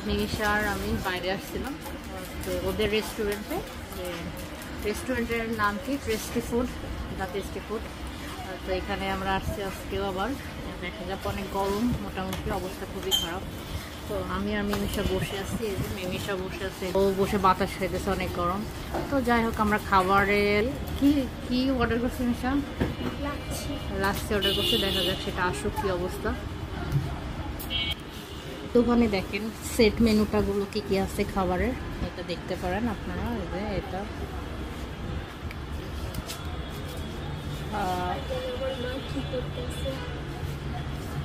নিমিষা আর আমি বাইরে আসছিলাম তো ওদের রেস্টুরেন্টের নাম কি tasty food, the tasty food. তো এখানে আমরা আসছি আজকেও আবার। দেখা যাক অনেক গরম, মোটামুটি অবস্থা খুবই খারাপ। তো আমি আর মিমিষা বসে আছি, এই যে মিমিষা বসে আছে, ও বসে বাতাস খাইতেছে, অনেক গরম। তো যাই হোক আমরা খাবারের কি অর্ডার করছি মিমিষা? লাচ্ছি অর্ডার করছি, দেখা যাক সেটা আসুক কি অবস্থা। দোকানে দেখেন সেট মেনুটাগুলো কি আছে খাবারের, এটা দেখতে পারেন আপনারা। এই যে এটা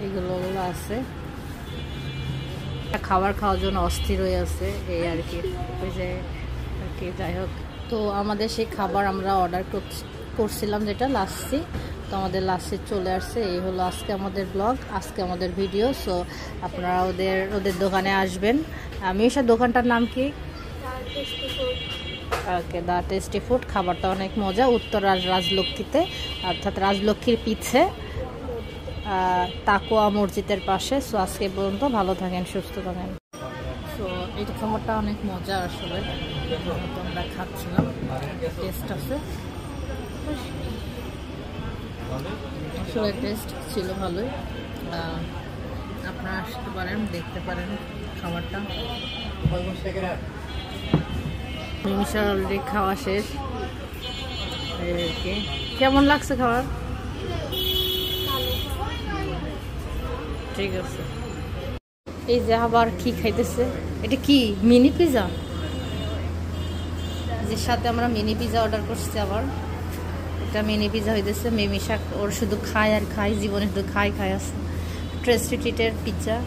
এগুলো আছে, খাবার খাওয়ার জন্য অস্থির হয়ে আছে এই আর কি। ওই যে আর কি, যাই হোক। তো আমাদের সেই খাবার আমরা অর্ডার করছিলাম যেটা লাচ্ছি, তো আমাদের লাচ্ছি চলে আসছে। এই হলো আজকে আমাদের ব্লগ, আজকে আমাদের ভিডিও। সো আপনারা ওদের দোকানে আসবেন। মিমিষার দোকানটার নাম কি? ওকে, দ্য টেস্টি ফুড। খাবারটা অনেক মজা, উত্তর রাজলক্ষ্মীতে, অর্থাৎ রাজলক্ষ্মীর পিছে, তাকোয়া মসজিদের পাশে। সো আজকে পর্যন্ত ভালো থাকেন, সুস্থ থাকেন। সো এই খাবারটা অনেক মজা আসলে, আমরা খাচ্ছিলাম, টেস্ট আছে আসলে, টেস্ট ছিল ভালোই। আপনারা আসতে পারেন, দেখতে পারেন খাবারটা। মিমিষার অলরেডি খাওয়া শেষ। কেমন লাগছে খাবার? ঠিক আছে। এই যে আবার কি খাইতেছে, এটা কি মিনি পিজা, যে সাথে আমরা মিনি পিজা অর্ডার করছি। আবার এটা মিনি পিজা হইতেছে। মিমিষা ওর শুধু খায় আর খায়, জীবনে শুধু খায় আছে। টেস্টি ট্রিটের পিজা।